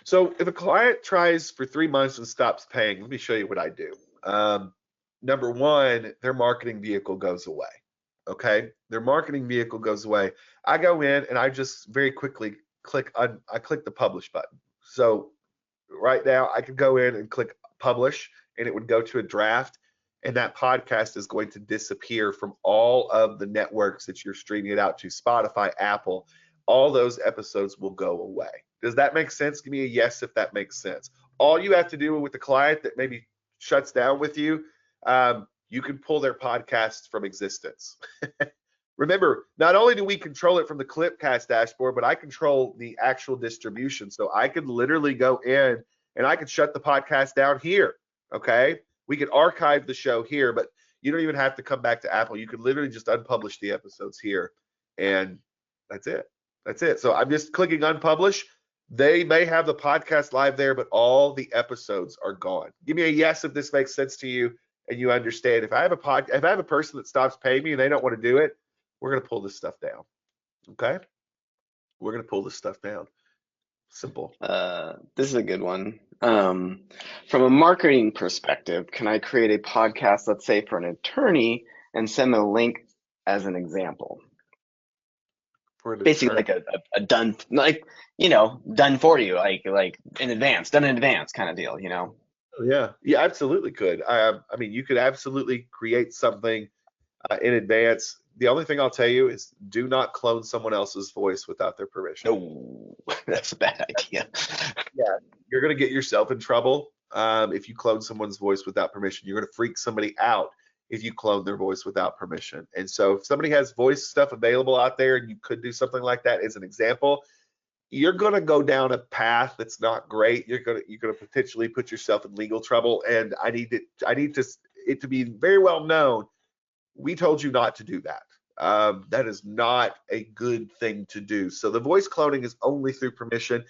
So if a client tries for 3 months and stops paying, let me show you what I do. Number one, their marketing vehicle goes away. Okay, their marketing vehicle goes away. I go in and I just very quickly click the publish button. So right now I could go in and click publish, and it would go to a draft, and that podcast is going to disappear from all of the networks that you're streaming it out to, Spotify, Apple. All those episodes will go away. Does that make sense? Give me a yes if that makes sense. All you have to do with the client that maybe shuts down with you, you can pull their podcast from existence. Remember, not only do we control it from the Clipcast dashboard, but I control the actual distribution. So I could literally go in and I could shut the podcast down here. Okay, we could archive the show here, but you don't even have to come back to Apple. You could literally just unpublish the episodes here, and that's it. That's it. So I'm just clicking unpublish. They may have the podcast live there, but all the episodes are gone. Give me a yes if this makes sense to you and you understand. If I have a person that stops paying me and they don't want to do it, we're going to pull this stuff down. Okay? We're going to pull this stuff down. Simple. This is a good one. From a marketing perspective, can I create a podcast, let's say for an attorney, and send them a link as an example? Basically like a done, like, done for you, like in advance, done in advance kind of deal, Oh, yeah, absolutely could. I mean, you could absolutely create something in advance. The only thing I'll tell you is do not clone someone else's voice without their permission. No, that's a bad idea. Yeah, you're going to get yourself in trouble if you clone someone's voice without permission. You're going to freak somebody out if you clone their voice without permission. And so if somebody has voice stuff available out there and you could do something like that as an example, you're going to go down a path that's not great. You're going to potentially put yourself in legal trouble. And I need it to be very well known. We told you not to do that. That is not a good thing to do. So the voice cloning is only through permission.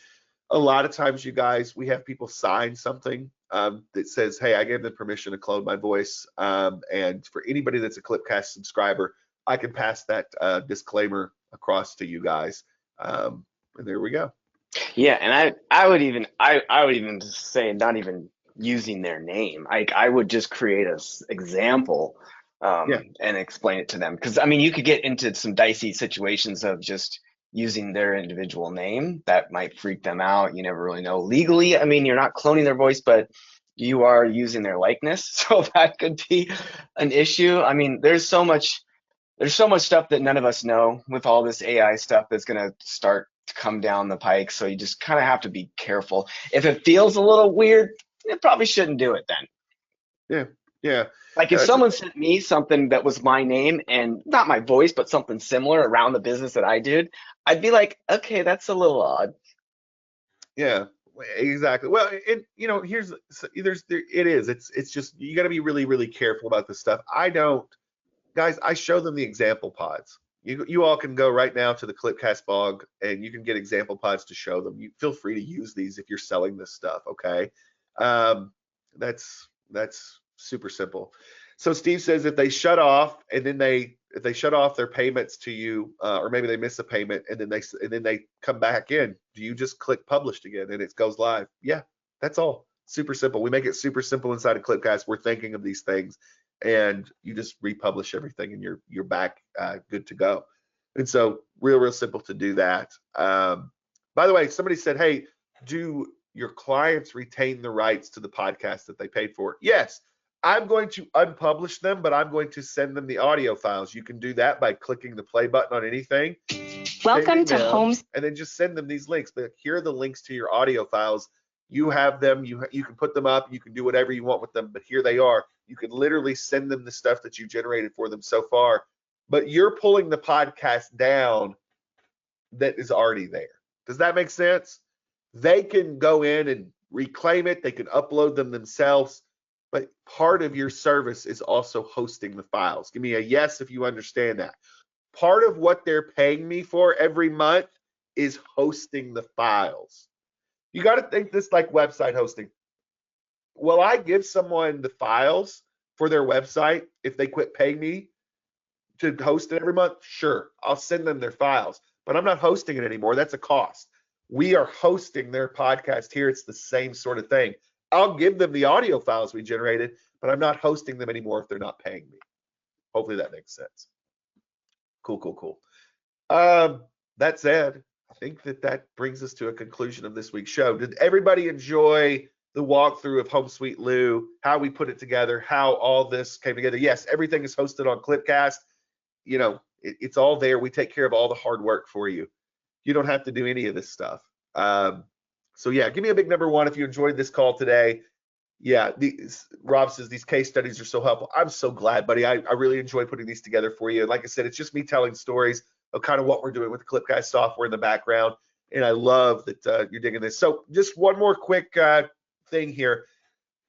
A lot of times, you guys, we have people sign something that says, hey, I gave them permission to clone my voice. And for anybody that's a Clipcast subscriber, I can pass that disclaimer across to you guys. And there we go. Yeah, and I would even say not even using their name. I would just create an example and explain it to them. Because, I mean, you could get into some dicey situations of just using their individual name. That might freak them out. You never really know. Legally, I mean, you're not cloning their voice, but you are using their likeness. So that could be an issue. I mean, there's so much stuff that none of us know with all this AI stuff that's going to start to come down the pike. So you just kind of have to be careful. If it feels a little weird, you probably shouldn't do it then. Yeah. Like if someone sent me something that was my name and not my voice, but something similar around the business that I did, I'd be like, okay, that's a little odd. Yeah. Exactly. Well, it it's just you got to be really really careful about this stuff. I don't, guys. I show them the example pods. You all can go right now to the Clipcast blog and you can get example pods to show them. You feel free to use these if you're selling this stuff. Okay, that's super simple. So Steve says if they shut off and then if they shut off their payments to you, or maybe they miss a payment and then they come back in, do you just click published again and it goes live? Yeah, that's all. Super simple. We make it super simple inside of Clipcast. We're thinking of these things, and you just republish everything, and you're back, good to go. And so real simple to do that. By the way, somebody said, hey, do your clients retain the rights to the podcast that they paid for? Yes. I'm going to unpublish them, but I'm going to send them the audio files. You can do that by clicking the play button on anything. Welcome to Homes. And then just send them these links. But here are the links to your audio files. You have them. You can put them up. You can do whatever you want with them. But here they are. You can literally send them the stuff that you generated for them so far. But you're pulling the podcast down that is already there. Does that make sense? They can go in and reclaim it. They can upload them themselves. But part of your service is also hosting the files. Give me a yes if you understand that. Part of what they're paying me for every month is hosting the files. You got to think this like website hosting. Will I give someone the files for their website if they quit paying me to host it every month? Sure, I'll send them their files, but I'm not hosting it anymore. That's a cost. We are hosting their podcast here. It's the same sort of thing. I'll give them the audio files we generated, but I'm not hosting them anymore if they're not paying me. Hopefully that makes sense. Cool. That said, I think that brings us to a conclusion of this week's show. Did everybody enjoy the walkthrough of Home Sweet Lou, how we put it together, how all this came together? Yes, everything is hosted on Clipcast. You know, it's all there. We take care of all the hard work for you. You don't have to do any of this stuff. So yeah, give me a big number one if you enjoyed this call today. Yeah, Rob says these case studies are so helpful. I'm so glad, buddy. I really enjoy putting these together for you. Like I said, it's just me telling stories of kind of what we're doing with the Clipcast software in the background, and I love that you're digging this. So just one more quick thing here.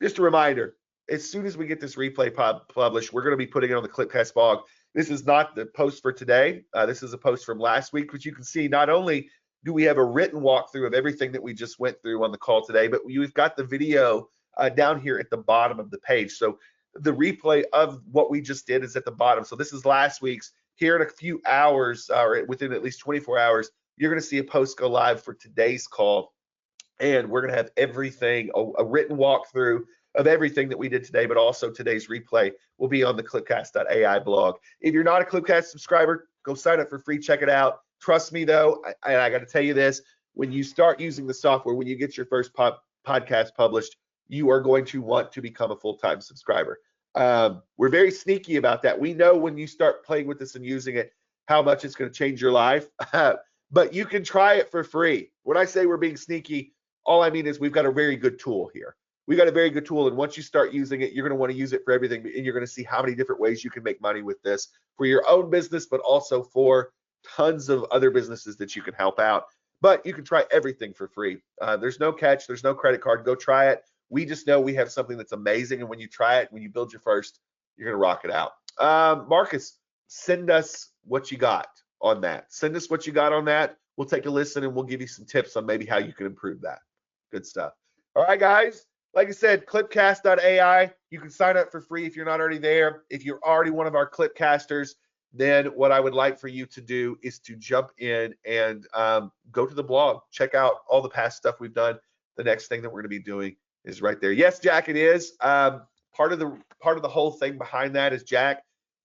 Just a reminder, as soon as we get this replay published, we're going to be putting it on the Clipcast blog. This is not the post for today. This is a post from last week, which you can see not only do we have a written walkthrough of everything that we just went through on the call today, but we've got the video down here at the bottom of the page. So the replay of what we just did is at the bottom. So this is last week's. Here in a few hours, or within at least 24 hours, you're going to see a post go live for today's call. And we're going to have everything, a written walkthrough of everything that we did today, but also today's replay will be on the Clipcast.ai blog. If you're not a Clipcast subscriber, go sign up for free, check it out. Trust me though, I got to tell you this, when you start using the software, when you get your first podcast published, you are going to want to become a full-time subscriber. We're very sneaky about that. We know when you start playing with this and using it, how much it's going to change your life, but you can try it for free. When I say we're being sneaky, all I mean is we've got a very good tool here. We've got a very good tool, and once you start using it, you're going to want to use it for everything, and you're going to see how many different ways you can make money with this for your own business, but also for tons of other businesses that you can help out. But you can try everything for free. There's no catch. There's no credit card. Go try it. We just know we have something that's amazing, and when you try it, when you build your first, you're going to rock it out. Marcus, send us what you got on that. Send us what you got on that. We'll take a listen, and we'll give you some tips on maybe how you can improve that. Good stuff. All right, guys. Like I said, Clipcast.ai. You can sign up for free if you're not already there. If you're already one of our Clipcasters, then what I would like for you to do is to jump in and go to the blog. Check out all the past stuff we've done. The next thing that we're going to be doing is right there. Yes, Jack, it is. Part of the whole thing behind that is, Jack,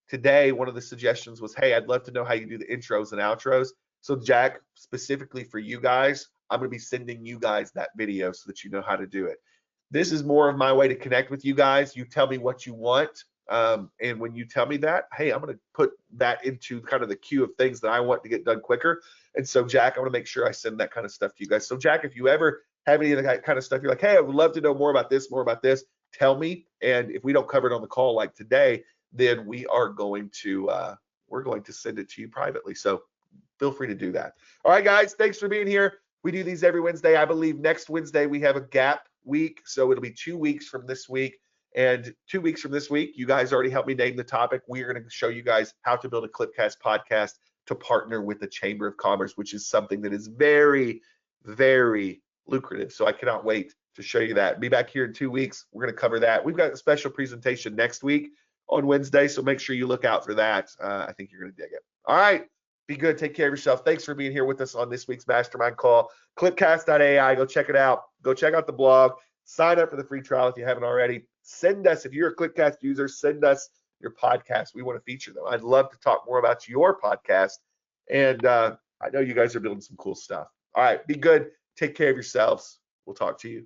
today one of the suggestions was, hey, I'd love to know how you do the intros and outros. So Jack, specifically for you guys, I'm going to be sending you guys that video so that you know how to do it. This is more of my way to connect with you guys. You tell me what you want. And when you tell me that, hey, I'm going to put that into kind of the queue of things that I want to get done quicker. And so, Jack, I want to make sure I send that kind of stuff to you guys. So, Jack, if you ever have any of that kind of stuff, you're like, hey, I would love to know more about this, tell me. And if we don't cover it on the call like today, then we are going to send it to you privately. So feel free to do that. All right, guys, thanks for being here. We do these every Wednesday. I believe next Wednesday we have a gap week, so it'll be 2 weeks from this week. And 2 weeks from this week, you guys already helped me name the topic. We are going to show you guys how to build a Clipcast podcast to partner with the Chamber of Commerce, which is something that is very, very lucrative. So I cannot wait to show you that. Be back here in 2 weeks. We're going to cover that. We've got a special presentation next week on Wednesday, so make sure you look out for that. I think you're going to dig it. All right. Be good. Take care of yourself. Thanks for being here with us on this week's Mastermind Call. Clipcast.ai. Go check it out. Go check out the blog. Sign up for the free trial if you haven't already. Send us, if you're a Clipcast user, send us your podcast. We want to feature them. I'd love to talk more about your podcast. And I know you guys are building some cool stuff. All right. Be good. Take care of yourselves. We'll talk to you